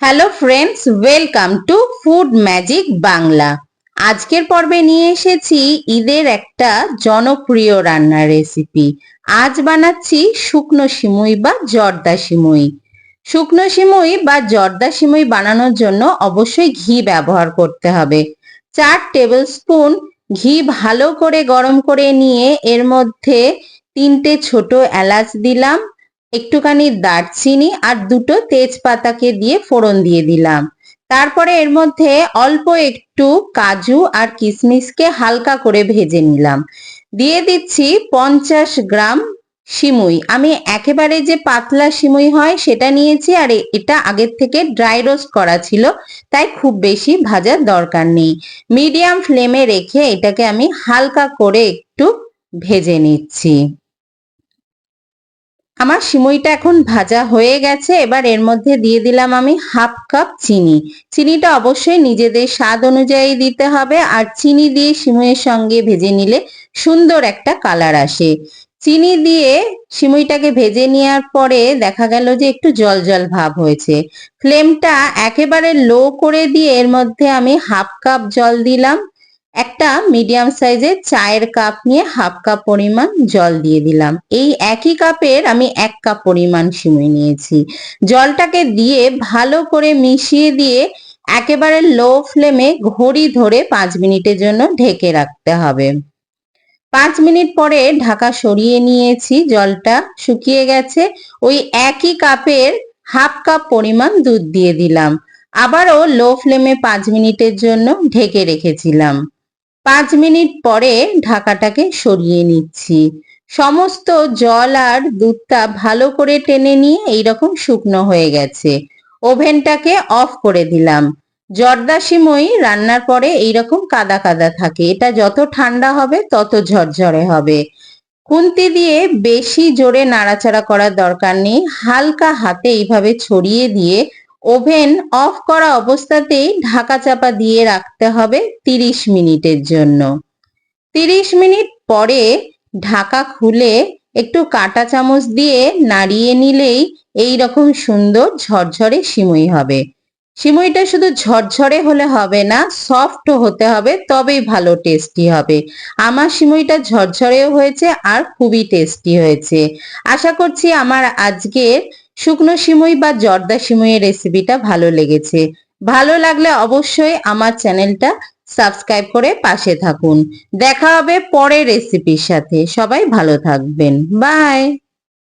Hello friends, welcome to food magic Bangla. আজকের পর্বে নিয়ে এসেছি ঈদের একটা জনপ্রিয় রান্নার রেসিপি। আজ বানাচ্ছি শুকনো সিমুই বা জর্দা সিমুই। শুকনো সিমুই বা জর্দা সিমুই বানানোর জন্য অবশ্যই ঘি ব্যবহার করতে হবে। 4 টেবিল স্পুন ঘি ভালো করে গরম করে নিয়ে এর মধ্যে 3টে ছোট এলাচ দিলাম, একটুখানি দারচিনি আর 2টো তেজপাতাকে দিয়ে ফোড়ন দিয়ে দিলাম। তারপরে এর মধ্যে অল্প একটু কাজু আর কিশমিশকে হালকা করে ভেজে নিলাম। দিয়ে দিচ্ছি 50 গ্রাম সিমুই। আমি একেবারে যে পাতলা সিমুই হয় সেটা নিয়েছি, আর এটা আগের থেকে ড্রাই রোস্ট করা ছিল, তাই খুব বেশি ভাজার দরকার নেই। মিডিয়াম ফ্লেমে রেখে এটাকে আমি হালকা করে একটু ভেজে নিচ্ছি। আমার সিমুইটা এখন ভাজা হয়ে গেছে। এবার এর মধ্যে দিয়ে দিলাম আমি হাফ কাপ চিনি। চিনিটা অবশ্যই নিজেদের স্বাদ অনুযায়ী দিতে হবে, আর চিনি দিয়ে সিমুইয়ের সঙ্গে ভেজে নিলে সুন্দর একটা কালার আসে। চিনি দিয়ে সিমুইটাকে ভেজে নেওয়ার পরে দেখা গেল যে একটু জল জল ভাব হয়েছে। ফ্লেমটা একেবারে লো করে দিয়ে এর মধ্যে আমি হাফ কাপ জল দিলাম। একটা মিডিয়াম সাইজের চায়ের কাপ নিয়ে হাফ কাপ পরিমাণ জল দিয়ে দিলাম। এই একই কাপের আমি 1 কাপ পরিমাণ সিমুই নিয়েছি। জলটাকে দিয়ে ভালো করে মিশিয়ে দিয়ে একেবারে লো ফ্লেমে ঘড়ি ধরে 5 মিনিটের জন্য ঢেকে রাখতে হবে। 5 মিনিট পরে ঢাকা সরিয়ে নিয়েছি, জলটা শুকিয়ে গেছে। ওই একই কাপের হাফ কাপ পরিমাণ দুধ দিয়ে দিলাম। আবারও লো ফ্লেমে 5 মিনিটের জন্য ঢেকে রেখেছিলাম। 5 মিনিট পরে ঢাকাটাকে সরিয়ে নিচ্ছি। সমস্ত জল আর দুধটা ভালো করে টেনে নিয়ে এইরকম শুকনো হয়ে গেছে। ওভেনটাকে অফ করে দিলাম। জর্দা সিমুই রান্নার পরে এইরকম কাদা কাদা থাকে, এটা যত ঠান্ডা হবে তত ঝরঝরে হবে। খুন্তি দিয়ে বেশি জোরে নাড়াচাড়া করার দরকার নেই, হালকা হাতে এইভাবে ছড়িয়ে দিয়ে ওভেন অফ করা অবস্থাতেই ঢাকা চাপা দিয়ে রাখতে হবে 30 মিনিটের জন্য। 30 মিনিট পরে ঢাকা খুলে একটু কাঁটা চামচ দিয়ে নাড়িয়ে নিলেই এই রকম সুন্দর ঝরঝরে সিমুই হবে। সিমুইটা শুধু ঝরঝরে হলে হবে না, সফট হতে হবে, তবেই ভালো টেস্টি হবে। আমার সিমুইটা ঝরঝরেও হয়েছে আর খুবই টেস্টি হয়েছে। আশা করছি আমার আজকের শুকনো সিমুই বা জর্দা সিমুইয়ের রেসিপিটা ভালো লেগেছে। ভালো লাগলে অবশ্যই আমার চ্যানেলটা সাবস্ক্রাইব করে পাশে থাকুন। দেখা হবে পরের রেসিপির সাথে। সবাই ভালো থাকবেন। বাই।